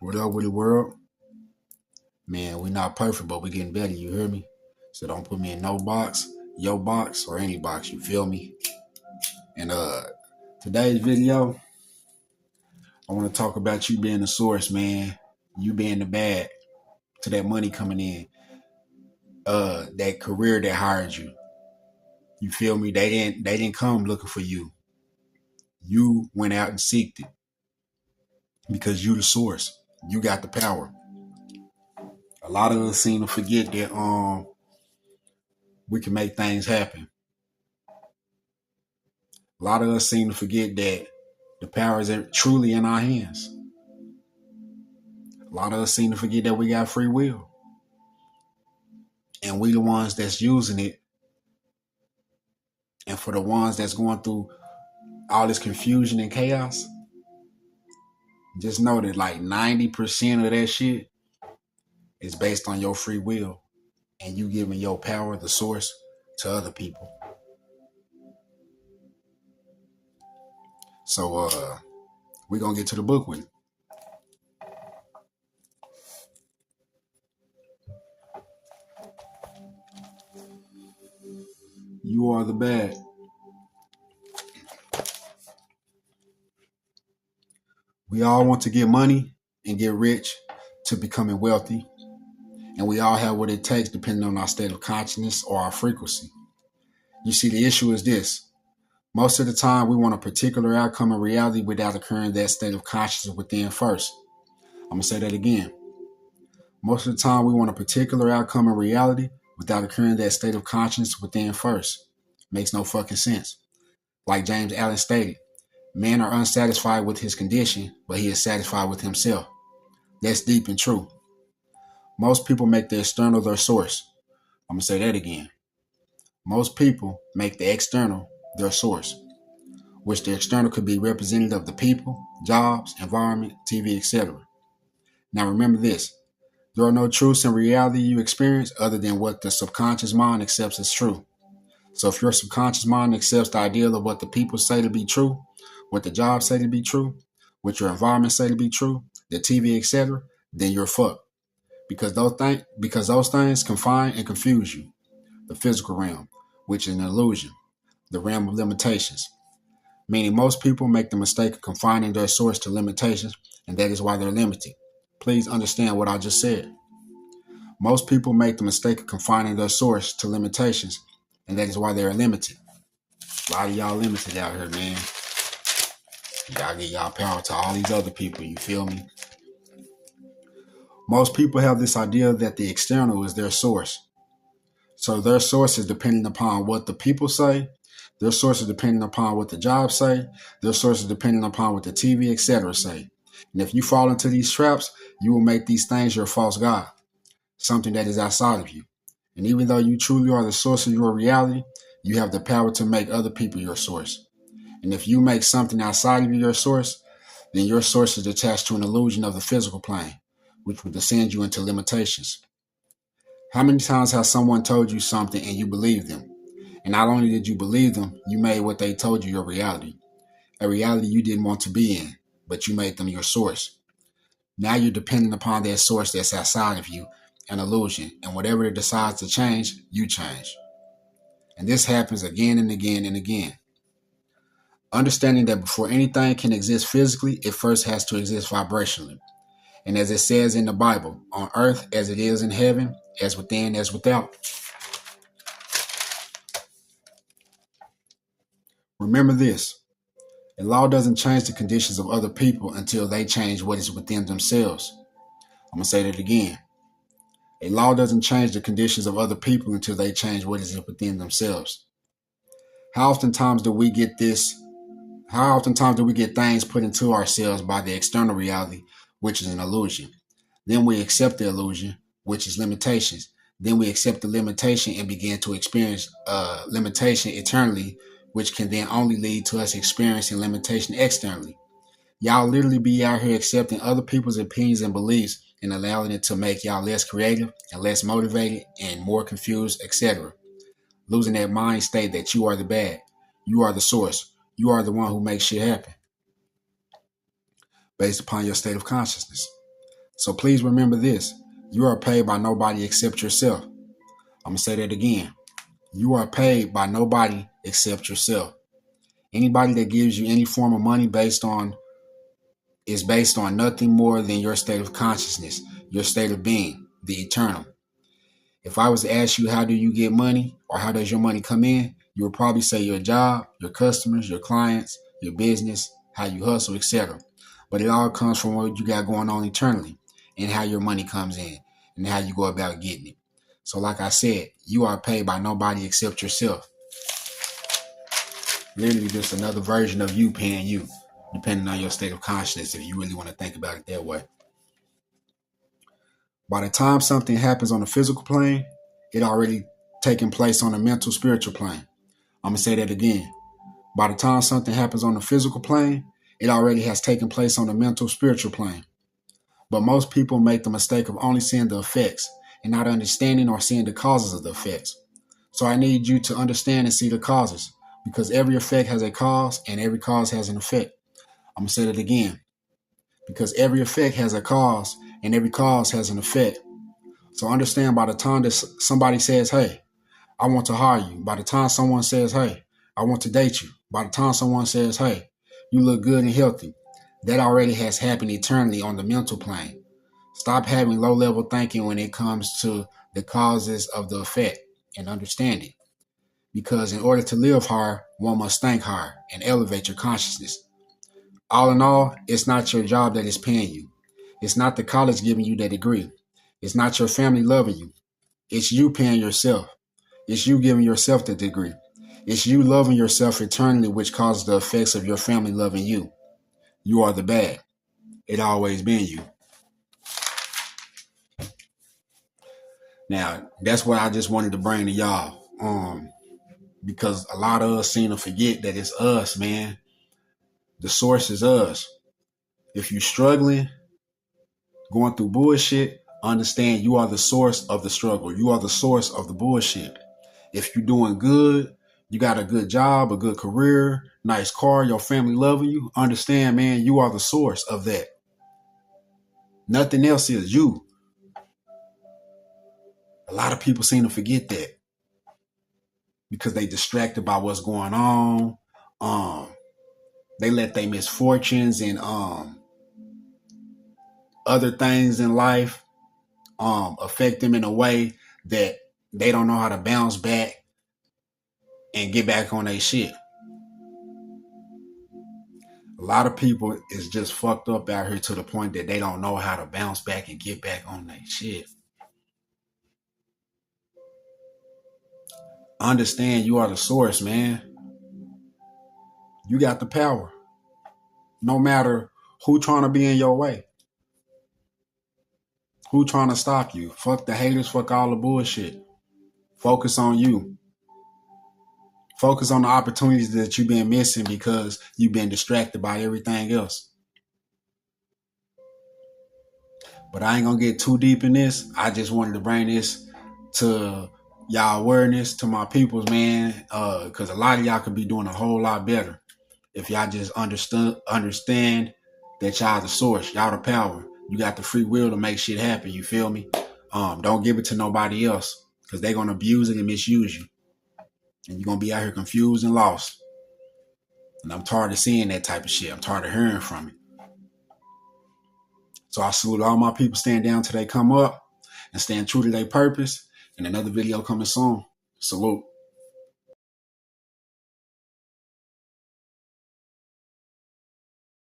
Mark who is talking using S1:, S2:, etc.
S1: What up with the world? Man, we not perfect, but we getting better, you hear me? So don't put me in no box, your box, or any box, you feel me? And today's video, I want to talk about you being the source, man. You being the bad to that money coming in. That career that hired you. You feel me? They didn't come looking for you. You went out and seeked it because you the source. You got the power. A lot of us seem to forget that we can make things happen. A lot of us seem to forget that the power is truly in our hands. A lot of us seem to forget that we got free will. And we the ones that's using it. And for the ones that's going through all this confusion and chaos, just know that like 90% of that shit is based on your free will and you giving your power, the source, to other people. So we're going to get to the book with it. You are the bad. We all want to get money and get rich to becoming wealthy. And we all have what it takes depending on our state of consciousness or our frequency. You see, the issue is this. Most of the time, we want a particular outcome in reality without occurring that state of consciousness within first. I'm going to say that again. Most of the time, we want a particular outcome in reality without occurring that state of consciousness within first. Makes no fucking sense. Like James Allen stated, men are unsatisfied with his condition, but he is satisfied with himself. That's deep and true. Most people make the external their source. I'm going to say that again. Most people make the external their source, which the external could be representative of the people, jobs, environment, TV, etc. Now remember this. There are no truths in reality you experience other than what the subconscious mind accepts as true. So if your subconscious mind accepts the ideal of what the people say to be true, what the jobs say to be true, what your environment say to be true, the TV, etc., then you're fucked. Because those things confine and confuse you. The physical realm, which is an illusion, the realm of limitations. Meaning most people make the mistake of confining their source to limitations, and that is why they're limited. Please understand what I just said. Most people make the mistake of confining their source to limitations, and that is why they're limited. A lot of y'all limited out here, man. Y'all get y'all power to all these other people, you feel me? Most people have this idea that the external is their source. So their source is dependent upon what the people say. Their source is dependent upon what the jobs say. Their source is dependent upon what the TV, etc. say. And if you fall into these traps, you will make these things your false god, something that is outside of you. And even though you truly are the source of your reality, you have the power to make other people your source. And if you make something outside of you your source, then your source is attached to an illusion of the physical plane, which will descend you into limitations. How many times has someone told you something and you believed them? And not only did you believe them, you made what they told you your reality. A reality you didn't want to be in, but you made them your source. Now you're dependent upon that source that's outside of you, an illusion, and whatever it decides to change, you change. And this happens again and again and again. Understanding that before anything can exist physically, it first has to exist vibrationally. And as it says in the Bible, on earth as it is in heaven, as within as without. Remember this. A law doesn't change the conditions of other people until they change what is within themselves. I'm going to say that again. A law doesn't change the conditions of other people until they change what is within themselves. How oftentimes do we get things put into ourselves by the external reality, which is an illusion? Then we accept the illusion, which is limitations. Then we accept the limitation and begin to experience limitation eternally, which can then only lead to us experiencing limitation externally. Y'all literally be out here accepting other people's opinions and beliefs and allowing it to make y'all less creative and less motivated and more confused, etc. Losing that mind state that you are the bad. You are the source. You are the one who makes shit happen based upon your state of consciousness. So please remember this. You are paid by nobody except yourself. I'm going to say that again. You are paid by nobody except yourself. Anybody that gives you any form of money is based on nothing more than your state of consciousness, your state of being, the eternal. If I was to ask you, how do you get money, or how does your money come in? You would probably say your job, your customers, your clients, your business, how you hustle, etc. But it all comes from what you got going on internally and how your money comes in and how you go about getting it. So like I said, you are paid by nobody except yourself. Literally just another version of you paying you, depending on your state of consciousness, if you really want to think about it that way. By the time something happens on the physical plane, it already taken place on the mental, spiritual plane. I'm going to say that again. By the time something happens on the physical plane, it already has taken place on the mental, spiritual plane. But most people make the mistake of only seeing the effects and not understanding or seeing the causes of the effects. So I need you to understand and see the causes, because every effect has a cause and every cause has an effect. I'm going to say that again. Because every effect has a cause and every cause has an effect. So understand, by the time that somebody says, hey, I want to hire you, by the time someone says, hey, I want to date you, by the time someone says, hey, you look good and healthy, that already has happened eternally on the mental plane. Stop having low-level thinking when it comes to the causes of the effect, and understand it. Because in order to live higher, one must think higher and elevate your consciousness. All in all, it's not your job that is paying you. It's not the college giving you that degree. It's not your family loving you. It's you paying yourself. It's you giving yourself the degree. It's you loving yourself eternally, which causes the effects of your family loving you. You are the bag. It always been you. Now, that's what I just wanted to bring to y'all. Because a lot of us seem to forget that it's us, man. The source is us. If you're struggling, going through bullshit, understand you are the source of the struggle. You are the source of the bullshit. If you're doing good, you got a good job, a good career, nice car, your family loving you, understand, man, you are the source of that. Nothing else is you. A lot of people seem to forget that because they distracted by what's going on. They let their misfortunes and other things in life affect them in a way that they don't know how to bounce back and get back on their shit. A lot of people is just fucked up out here to the point that they don't know how to bounce back and get back on their shit. Understand you are the source, man. You got the power. No matter who trying to be in your way. Who trying to stop you? Fuck the haters, fuck all the bullshit. Focus on you. Focus on the opportunities that you've been missing because you've been distracted by everything else. But I ain't gonna get too deep in this. I just wanted to bring this to y'all awareness, to my peoples, man. Because a lot of y'all could be doing a whole lot better if y'all just understand that y'all the source, y'all the power. You got the free will to make shit happen. You feel me? Don't give it to nobody else because they're gonna abuse it and misuse you, and you're gonna be out here confused and lost. And I'm tired of seeing that type of shit. I'm tired of hearing from it. So I salute all my people staying down till they come up and staying true to their purpose. And another video coming soon. Salute.